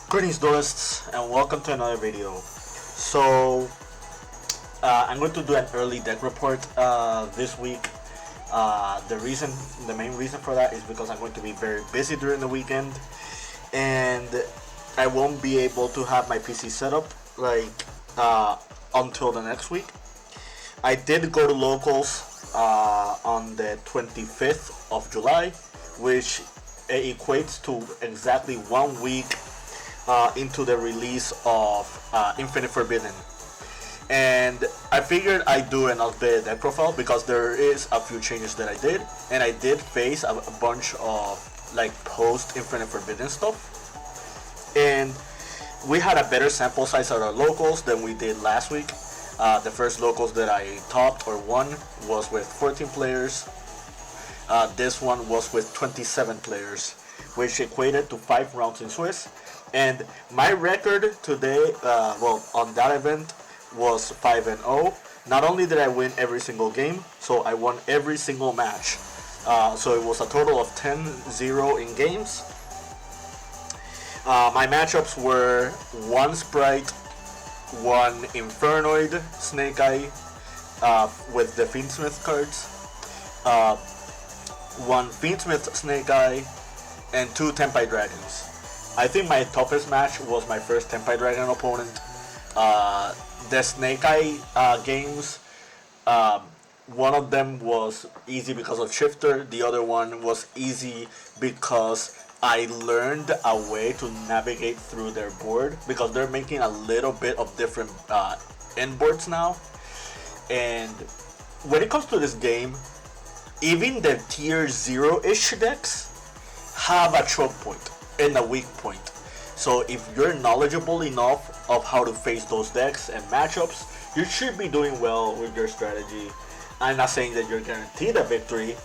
Greetings duelists and welcome to another video. So I'm going to do an early deck report this week. The main reason for that is because I'm going to be very busy during the weekend and I won't be able to have my PC set up until the next week. I did go to locals on the 25th of July, which equates to exactly 1 week into the release of Infinite Forbidden. And I figured I'd do an updated deck profile because there is a few changes that I did, and I did face a bunch of post Infinite Forbidden stuff. And we had a better sample size at our locals than we did last week. The first locals that I topped or won was with 14 players. This one was with 27 players, which equated to 5 rounds in Swiss. And my record today, on that event, was 5-0. Not only did I win every single game, so I won every single match. So it was a total of 10-0 in games. My matchups were 1 Sprite, 1 Infernoid Snake Eye with the Fiendsmith cards, 1 Fiendsmith Snake Eye, and 2 Tempai Dragons. I think my toughest match was my first Tempai Dragon opponent. The Snake Eye games, one of them was easy because of Shifter, the other one was easy because I learned a way to navigate through their board, because they're making a little bit of different end boards now. And when it comes to this game, even the tier 0-ish decks have a choke point and a weak point. So if you're knowledgeable enough of how to face those decks and matchups, you should be doing well with your strategy. I'm not saying that you're guaranteed a victory,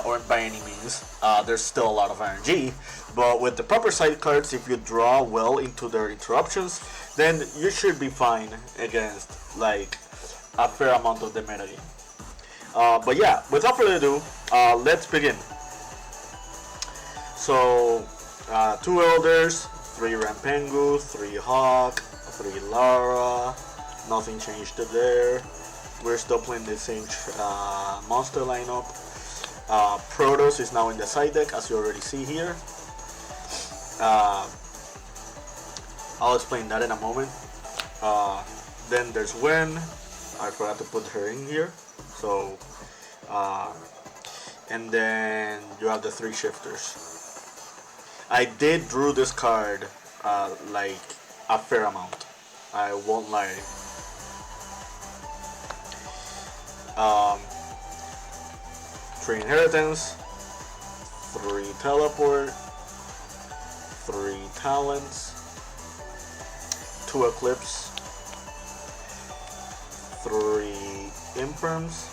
or by any means. There's still a lot of RNG, but with the proper side cards, if you draw well into their interruptions, then you should be fine against a fair amount of the metagame. But yeah, without further ado, let's begin. So 2 Elders, 3 Rampengu, 3 Hawk, 3 Lara. Nothing changed there. We're still playing the same monster lineup. Protoss is now in the side deck, as you already see here. I'll explain that in a moment. Then there's Wen. I forgot to put her in here. So, and then you have the 3 shifters. I did drew this card a fair amount. I won't lie. 3 Inheritance, 3 Teleport, 3 Talents, 2 Eclipse, 3 Imperms,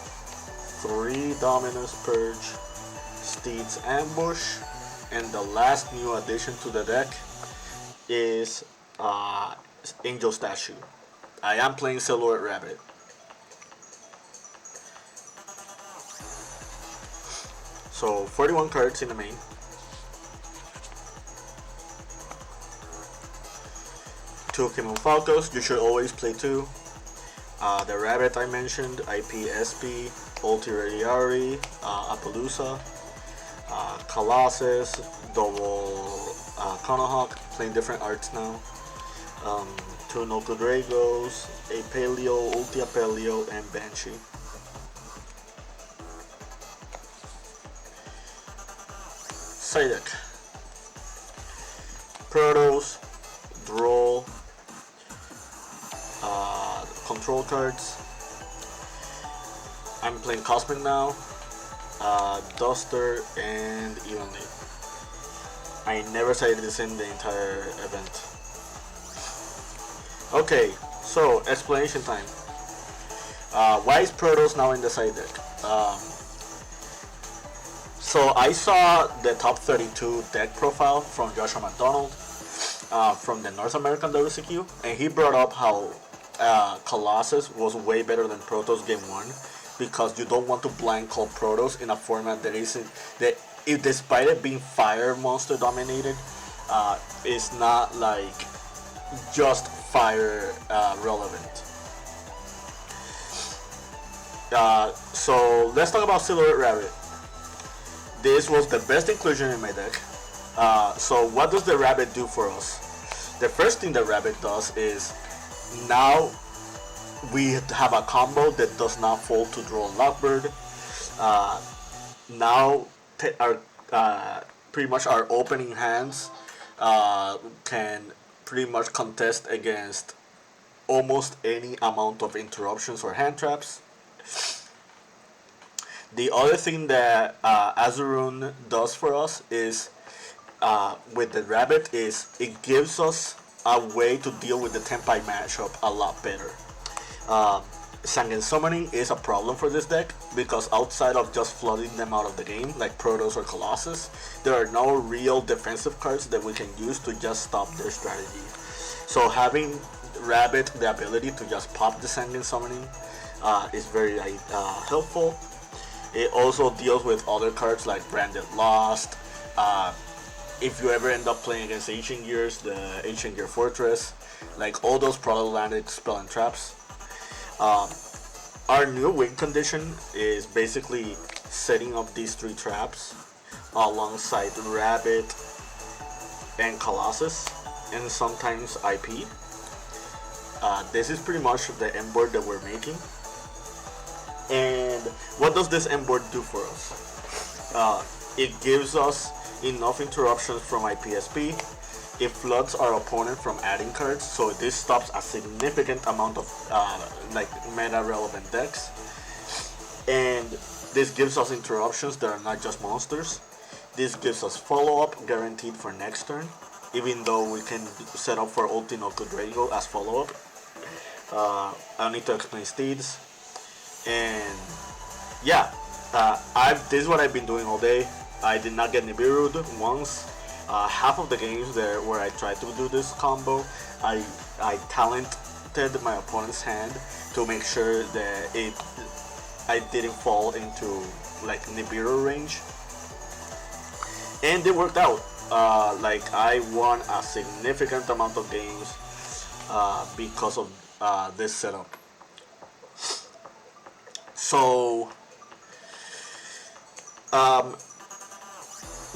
3 Dominus Purge, Steed's Ambush, and the last new addition to the deck is Angel Statue. I am playing Silhouhatte Rabbit. So 41 cards in the main. Two Kimon Falcos, you should always play 2. The Rabbit I mentioned, IP SP, Ulti Radiari, Appaloosa, Colossus, double Konohawk, playing different arts now. 2 Noku Dragos, a Paleo, Ulti Apelio, and Banshee. Side deck. Protoss, Droll, control cards. I'm playing Cosmic now, Duster, and Evenly. I never cited this in the entire event. Okay, so explanation time. Why is Protoss now in the side deck? So I saw the top 32 deck profile from Joshua McDonald from the North American WCQ, and he brought up how Colossus was way better than Protoss game 1 because you don't want to blind call Protoss in a format that isn't, that if despite it being fire monster dominated, is not like just fire relevant. So let's talk about Silhouhatte Rabbit. This was the best inclusion in my deck. So what does the rabbit do for us? The first thing the rabbit does is now we have a combo that does not fall to draw Lockbird. Now our pretty much our opening hands can pretty much contest against almost any amount of interruptions or hand traps. The other thing that Azurune does for us is with the rabbit is it gives us a way to deal with the Tenpai matchup a lot better. Sangen Summoning is a problem for this deck because outside of just flooding them out of the game like Protoss or Colossus, there are no real defensive cards that we can use to just stop their strategy. So having Rabbit the ability to just pop the Sangen Summoning is very helpful. It also deals with other cards like Branded Lost. If you ever end up playing against Ancient Gears, the Ancient Gear Fortress, like all those problematic spell and traps. Our new win condition is basically setting up these 3 traps alongside Rabbit and Colossus and sometimes IP. This is pretty much the end board that we're making. And what does this end board do for us? It gives us enough interruptions from IPSP. It floods our opponent from adding cards, so this stops a significant amount of like meta relevant decks. And this gives us interruptions that are not just monsters. This gives us follow-up guaranteed for next turn, even though we can set up for Ulti no Kudrago as follow-up. I don't need to explain Steeds. And yeah, this is what I've been doing all day. I did not get Nibiru'd once. Half of the games there where I tried to do this combo, I talented my opponent's hand to make sure that I didn't fall into like Nibiru range, and it worked out. Like I won a significant amount of games because of this setup. So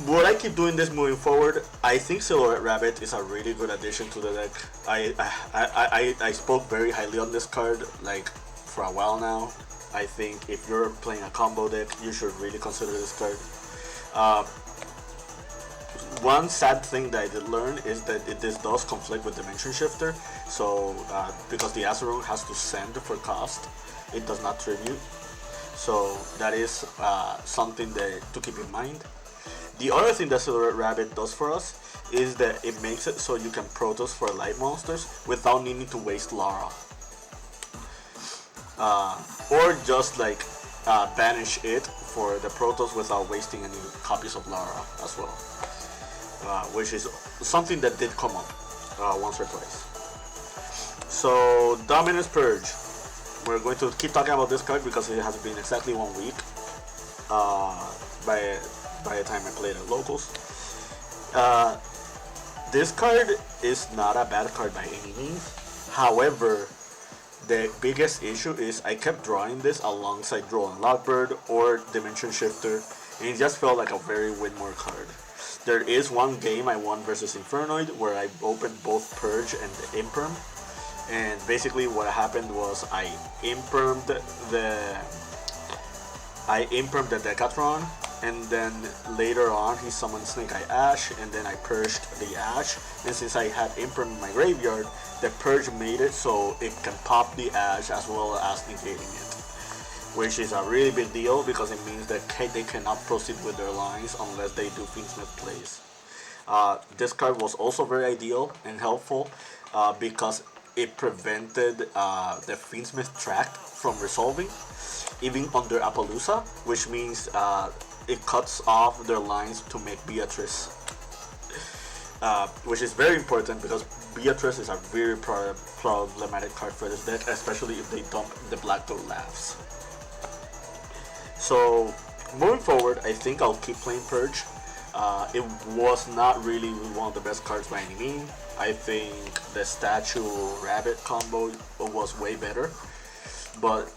would I keep doing this moving forward? I think Silhouhatte Rabbit is a really good addition to the deck. I spoke very highly on this card like for a while now. I think if you're playing a combo deck, you should really consider this card. One sad thing that I did learn is that this does conflict with Dimension Shifter. So because the Azurune has to send for cost, it does not tribute. So that is something to keep in mind. The other thing that Silhouhatte Rabbit does for us is that it makes it so you can Protoss for light monsters without needing to waste Lara. Or just like banish it for the Protoss without wasting any copies of Lara as well. Which is something that did come up once or twice. So Dominus Purge. We're going to keep talking about this card because it has been exactly 1 week by the time I played at locals. This card is not a bad card by any means. However, the biggest issue is I kept drawing this alongside drawing Lockbird or Dimension Shifter, and it just felt like a very win-more card. There is one game I won versus Infernoid where I opened both Purge and the Imperm, and basically what happened was I impermed the Decathlon, and then later on he summoned Snake Eye Ash, and then I purged the Ash, and since I had Imperm in my graveyard, the Purge made it so it can pop the Ash as well as negating it, which is a really big deal because it means that they cannot proceed with their lines unless they do Fiendsmith plays. This card was also very ideal and helpful because it prevented the Fiendsmith track from resolving, even under Appaloosa, which means it cuts off their lines to make Beatrice, which is very important because Beatrice is a very problematic card for this deck, especially if they dump the Black Throat Laughs. So moving forward, I think I'll keep playing Purge. It was not really one of the best cards by any means. I think the Statue Rabbit combo was way better. But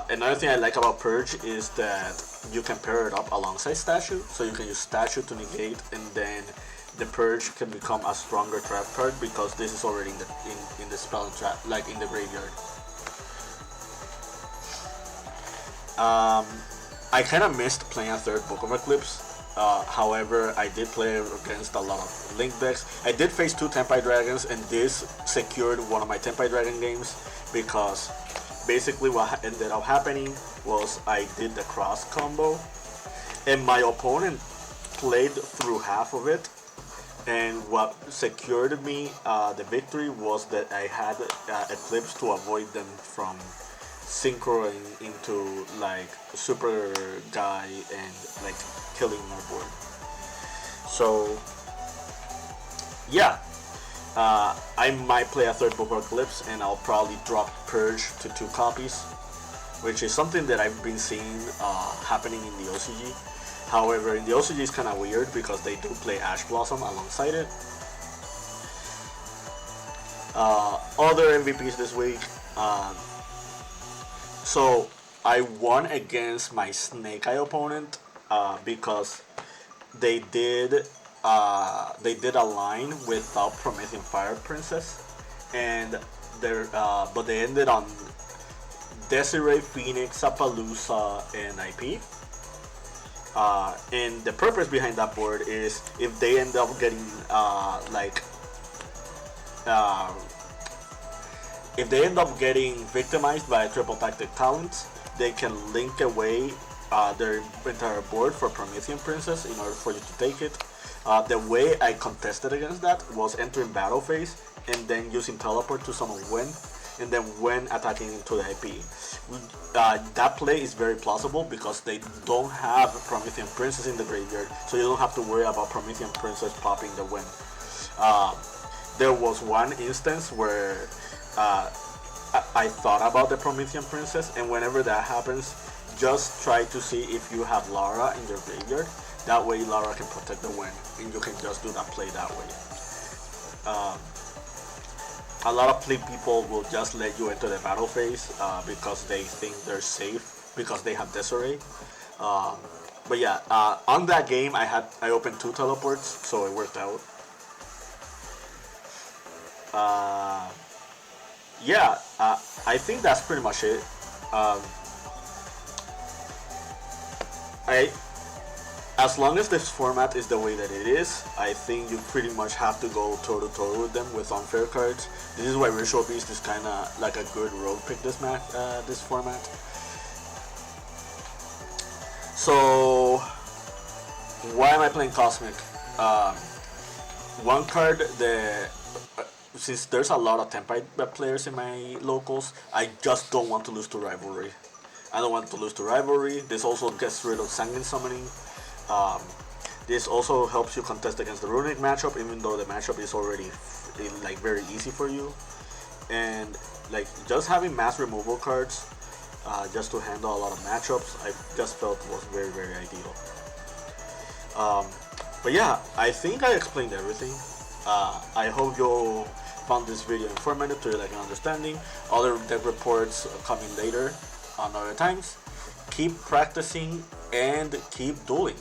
another thing I like about Purge is that you can pair it up alongside Statue, so you can use Statue to negate, and then the Purge can become a stronger trap card because this is already in the spell and trap, like in the graveyard. I kind of missed playing a third Book of Eclipse. However, I did play against a lot of Link decks. I did face 2 Tempai Dragons, and this secured one of my Tempai Dragon games because basically what ended up happening was I did the cross combo, and my opponent played through half of it, and what secured me the victory was that I had Eclipse to avoid them from synchroing into like super guy and like killing my board. So yeah, I might play a third Book of Eclipse, and I'll probably drop Purge to 2 copies, which is something that I've been seeing happening in the OCG. However, in the OCG it's kind of weird because they do play Ash Blossom alongside it. Other MVPs this week. So I won against my Snake Eye opponent because they did a line without Promethean Fire Princess, and but they ended on Desiree, Phoenix, Appaloosa, and IP. And the purpose behind that board is if they end up getting if they end up getting victimized by triple tactic talents, they can link away their entire board for Promethean Princess in order for you to take it. The way I contested against that was entering battle phase and then using teleport to summon Wen, and then Wen attacking into the IP. That play is very plausible because they don't have Promethean Princess in the graveyard, so you don't have to worry about Promethean Princess popping the Wen. There was one instance where I thought about the Promethean Princess, and whenever that happens, just try to see if you have Lara in your graveyard. That way Lara can protect the Wen, and you can just do that play that way. A lot of people will just let you enter the battle phase because they think they're safe because they have Desiree. But yeah, on that game I opened 2 teleports, so it worked out. Yeah, I think that's pretty much it. As long as this format is the way that it is, I think you pretty much have to go toe-to-toe with them with unfair cards. This is why Ritual Beast is kind of like a good road pick this format. So, why am I playing Cosmic? One card, since there's a lot of Tempai players in my locals, I just don't want to lose to Rivalry. This also gets rid of Sanguine Summoning. This also helps you contest against the Runic matchup, even though the matchup is already like very easy for you. And like just having mass removal cards just to handle a lot of matchups, I just felt was very, very ideal. But yeah, I think I explained everything. I hope you found this video informative to your like an understanding. Other deck reports coming later on other times. Keep practicing and keep dueling.